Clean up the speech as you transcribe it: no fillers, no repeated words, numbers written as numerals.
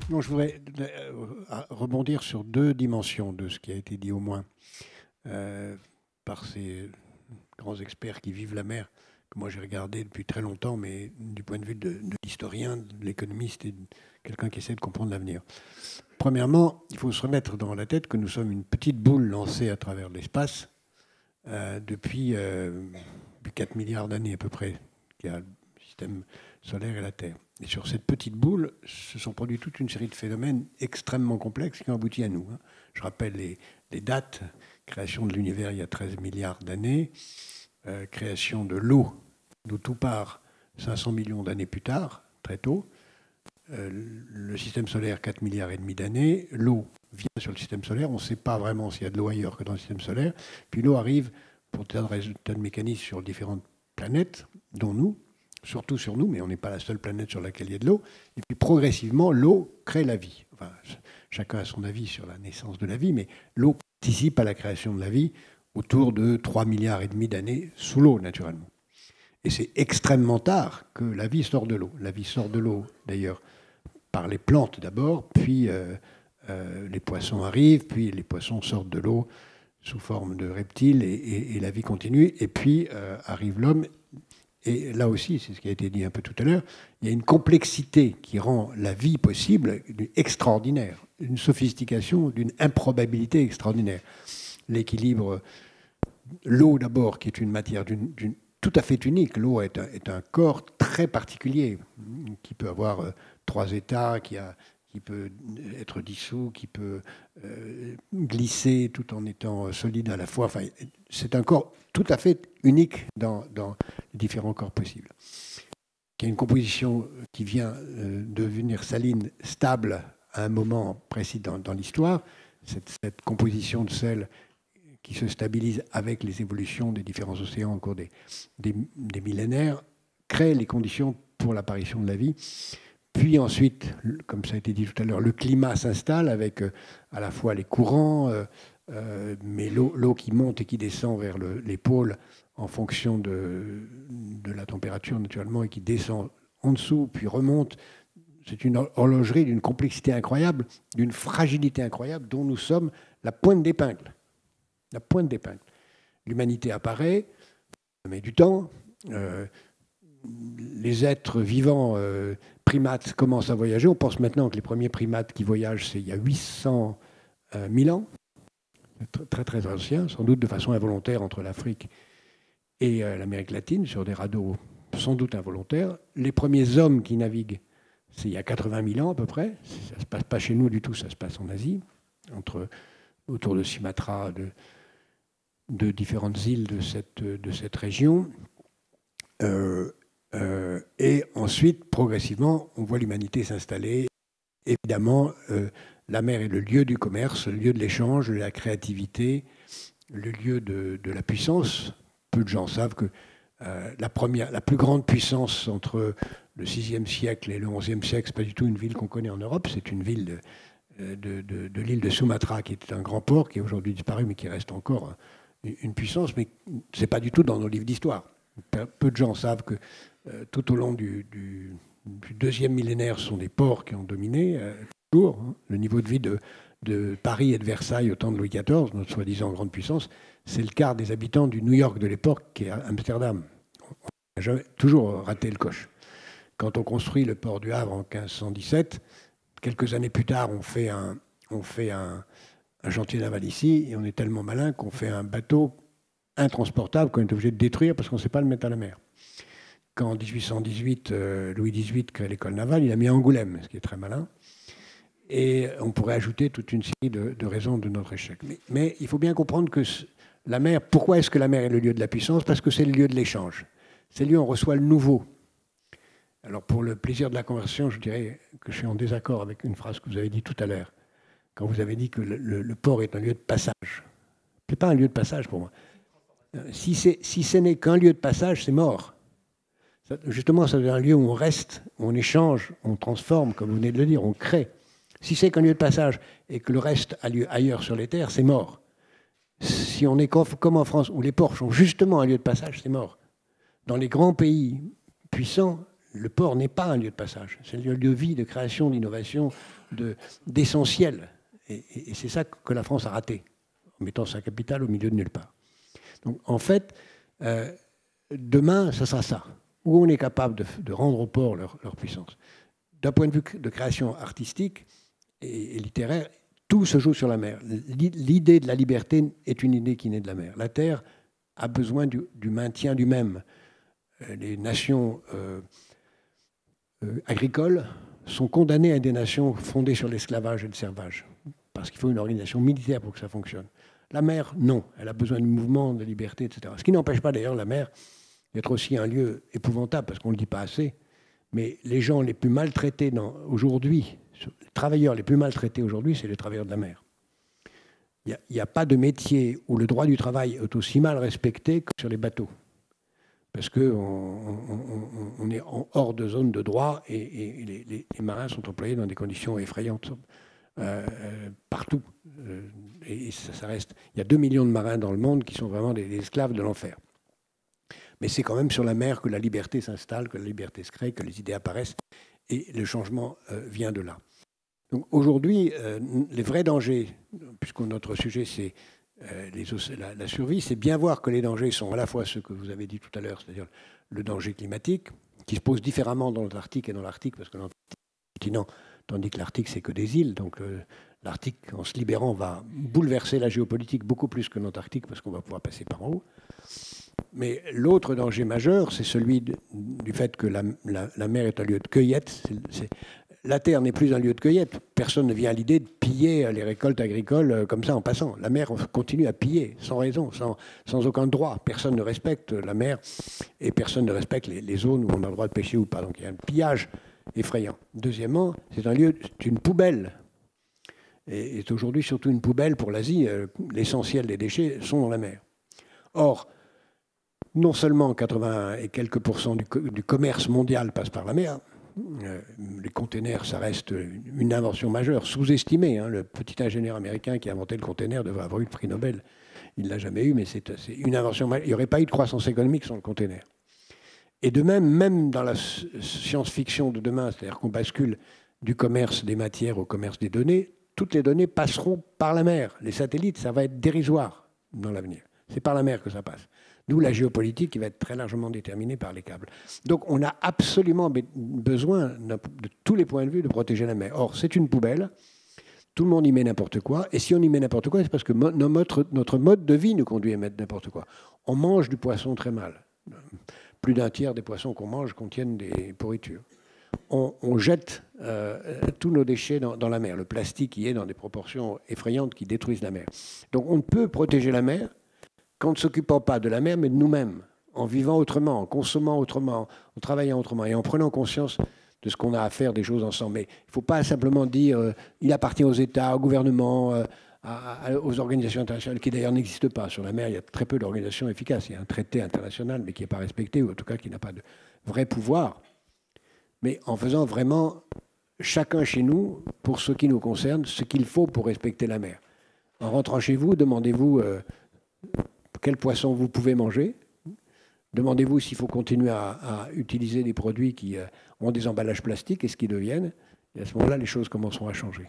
Non, je voudrais rebondir sur deux dimensions de ce qui a été dit au moins euh, par ces grands experts qui vivent la mer, que moi j'ai regardé depuis très longtemps, mais du point de vue de l'historien, de l'économiste et de quelqu'un qui essaie de comprendre l'avenir. Premièrement, il faut se remettre dans la tête que nous sommes une petite boule lancée à travers l'espace depuis 4 milliards d'années à peu près, qu'il y a le système solaire et la Terre. Et sur cette petite boule, se sont produits toute une série de phénomènes extrêmement complexes qui ont abouti à nous. Je rappelle les dates. Création de l'univers il y a 13 milliards d'années, création de l'eau, d'où tout part 500 millions d'années plus tard, très tôt, le système solaire 4 milliards et demi d'années, l'eau vient sur le système solaire, on ne sait pas vraiment s'il y a de l'eau ailleurs que dans le système solaire, puis l'eau arrive pour tas de mécanismes sur différentes planètes, dont nous, surtout sur nous, mais on n'est pas la seule planète sur laquelle il y a de l'eau, et puis progressivement, l'eau crée la vie. Enfin, chacun a son avis sur la naissance de la vie, mais l'eau participe à la création de la vie autour de 3 milliards et demi d'années sous l'eau, naturellement. Et c'est extrêmement tard que la vie sort de l'eau. La vie sort de l'eau, d'ailleurs, par les plantes d'abord, puis les poissons arrivent, puis les poissons sortent de l'eau sous forme de reptiles, et la vie continue, et puis arrive l'homme. Et là aussi, c'est ce qui a été dit un peu tout à l'heure, il y a une complexité qui rend la vie possible extraordinaire, une sophistication, d'une improbabilité extraordinaire. L'équilibre, l'eau d'abord, qui est une matière tout à fait unique. L'eau est un corps très particulier, qui peut avoir 3 états, qui peut être dissous, qui peut glisser tout en étant solide à la fois. Enfin, c'est un corps tout à fait unique dans les différents corps possibles. Il y a une composition qui vient devenir saline, stable à un moment précis dans l'histoire. Cette composition de sel qui se stabilise avec les évolutions des différents océans au cours des millénaires, crée les conditions pour l'apparition de la vie. Puis ensuite, comme ça a été dit tout à l'heure, le climat s'installe avec à la fois les courants, mais l'eau qui monte et qui descend vers les pôles en fonction de la température naturellement, et qui descend en dessous, puis remonte. C'est une horlogerie d'une complexité incroyable, d'une fragilité incroyable, dont nous sommes la pointe d'épingle. La pointe d'épingle. L'humanité apparaît, ça met du temps. Les êtres vivants, primates, commencent à voyager. On pense maintenant que les premiers primates qui voyagent, c'est il y a 800 000 ans. Très, très ancien, sans doute de façon involontaire entre l'Afrique et l'Amérique latine, sur des radeaux sans doute involontaires. Les premiers hommes qui naviguent, c'est il y a 80 000 ans à peu près. Ça ne se passe pas chez nous du tout, ça se passe en Asie, autour de Sumatra, de différentes îles de cette région. Et ensuite, progressivement, on voit l'humanité s'installer. Évidemment, la mer est le lieu du commerce, le lieu de l'échange, de la créativité, le lieu de la puissance. Peu de gens savent que la plus grande puissance entre le VIe siècle et le XIe siècle, ce n'est pas du tout une ville qu'on connaît en Europe, c'est une ville de l'île de Sumatra, qui était un grand port, qui est aujourd'hui disparu, mais qui reste encore une puissance, mais ce n'est pas du tout dans nos livres d'histoire. Peu de gens savent que tout au long du deuxième millénaire, ce sont des ports qui ont dominé toujours. Le niveau de vie de Paris et de Versailles au temps de Louis XIV, notre soi-disant grande puissance, c'est le quart des habitants du New York de l'époque, qui est Amsterdam. On a toujours raté le coche. Quand on construit le port du Havre en 1517, quelques années plus tard, on fait un chantier naval ici, et on est tellement malin qu'on fait un bateau intransportable qu'on est obligé de détruire parce qu'on ne sait pas le mettre à la mer. Quand en 1818, Louis XVIII crée l'école navale, il a mis à Angoulême, ce qui est très malin. Et on pourrait ajouter toute une série de raisons de notre échec. Mais il faut bien comprendre que la mer, pourquoi est-ce que la mer est le lieu de la puissance? Parce que c'est le lieu de l'échange. C'est le lieu où on reçoit le nouveau. Alors pour le plaisir de la conversation, je dirais que je suis en désaccord avec une phrase que vous avez dit tout à l'heure, quand vous avez dit que le port est un lieu de passage. Ce n'est pas un lieu de passage pour moi. Si ce n'est qu'un lieu de passage, c'est mort. Justement, c'est un lieu où on reste, où on échange, on transforme, comme vous venez de le dire, on crée. Si c'est qu'un lieu de passage et que le reste a lieu ailleurs sur les terres, c'est mort. Si on est comme en France, où les ports sont justement un lieu de passage, c'est mort. Dans les grands pays puissants, Le port n'est pas un lieu de passage. C'est un lieu de vie, de création, d'innovation, d'essentiel. Et c'est ça que la France a raté, en mettant sa capitale au milieu de nulle part. Donc, en fait, demain, ça sera ça. Où on est capable de rendre au port leur puissance. D'un point de vue de création artistique et littéraire, tout se joue sur la mer. L'idée de la liberté est une idée qui naît de la mer. La terre a besoin du maintien du même. Les nations agricoles sont condamnées à être des nations fondées sur l'esclavage et le servage, parce qu'il faut une organisation militaire pour que ça fonctionne. La mer, non. Elle a besoin de mouvement, de liberté, etc. Ce qui n'empêche pas d'ailleurs la mer d'être aussi un lieu épouvantable, parce qu'on ne le dit pas assez, mais les gens les plus maltraités aujourd'hui, les travailleurs les plus maltraités aujourd'hui, c'est les travailleurs de la mer. Il n'y a pas de métier où le droit du travail est aussi mal respecté que sur les bateaux. Parce qu'on est hors de zone de droit et les marins sont employés dans des conditions effrayantes partout. Et ça reste. Il y a 2 millions de marins dans le monde qui sont vraiment des esclaves de l'enfer. Mais c'est quand même sur la mer que la liberté s'installe, que la liberté se crée, que les idées apparaissent, et le changement vient de là. Donc aujourd'hui, les vrais dangers, puisque notre sujet c'est la survie, c'est bien voir que les dangers sont à la fois ceux que vous avez dit tout à l'heure, c'est-à-dire le danger climatique, qui se pose différemment dans l'Antarctique et dans l'Arctique, parce que l'Antarctique est un continent, tandis que l'Arctique c'est que des îles, donc l'Arctique, en se libérant, va bouleverser la géopolitique beaucoup plus que l'Antarctique, parce qu'on va pouvoir passer par en haut. Mais l'autre danger majeur, c'est celui du fait que la mer est un lieu de cueillette. La terre n'est plus un lieu de cueillette. Personne ne vient à l'idée de piller les récoltes agricoles comme ça en passant. La mer continue à piller sans raison, sans aucun droit. Personne ne respecte la mer et personne ne respecte les zones où on a le droit de pêcher ou pas. Donc il y a un pillage effrayant. Deuxièmement, c'est un lieu, c'est une poubelle. Et c'est aujourd'hui surtout une poubelle pour l'Asie. L'essentiel des déchets sont dans la mer. Or, non seulement 80 et quelques % du commerce mondial passe par la mer, les containers, ça reste une invention majeure, sous-estimée. Le petit ingénieur américain qui a inventé le container devait avoir eu le prix Nobel. Il ne l'a jamais eu, mais c'est une invention majeure. Il n'y aurait pas eu de croissance économique sans le container. Et de même dans la science-fiction de demain, c'est-à-dire qu'on bascule du commerce des matières au commerce des données, toutes les données passeront par la mer. Les satellites, ça va être dérisoire dans l'avenir. C'est par la mer que ça passe. D'où la géopolitique qui va être très largement déterminée par les câbles. Donc on a absolument besoin, de tous les points de vue, de protéger la mer. Or, c'est une poubelle, tout le monde y met n'importe quoi, et si on y met n'importe quoi, c'est parce que notre mode de vie nous conduit à mettre n'importe quoi. On mange du poisson très mal. Plus d'un tiers des poissons qu'on mange contiennent des pourritures. On jette tous nos déchets dans la mer. Le plastique y est dans des proportions effrayantes qui détruisent la mer. Donc on ne peut protéger la mer qu'en ne s'occupant pas de la mer, mais de nous-mêmes, en vivant autrement, en consommant autrement, en travaillant autrement et en prenant conscience de ce qu'on a à faire des choses ensemble. Mais il ne faut pas simplement dire il appartient aux États, au gouvernement, aux organisations internationales, qui d'ailleurs n'existent pas. Sur la mer, il y a très peu d'organisations efficaces. Il y a un traité international, mais qui n'est pas respecté, ou en tout cas qui n'a pas de vrai pouvoir. Mais en faisant vraiment, chacun chez nous, pour ce qui nous concerne, ce qu'il faut pour respecter la mer. En rentrant chez vous, demandez-vous quel poisson vous pouvez manger. Demandez-vous s'il faut continuer à utiliser des produits qui ont des emballages plastiques et ce qu'ils deviennent. Et à ce moment-là, les choses commenceront à changer.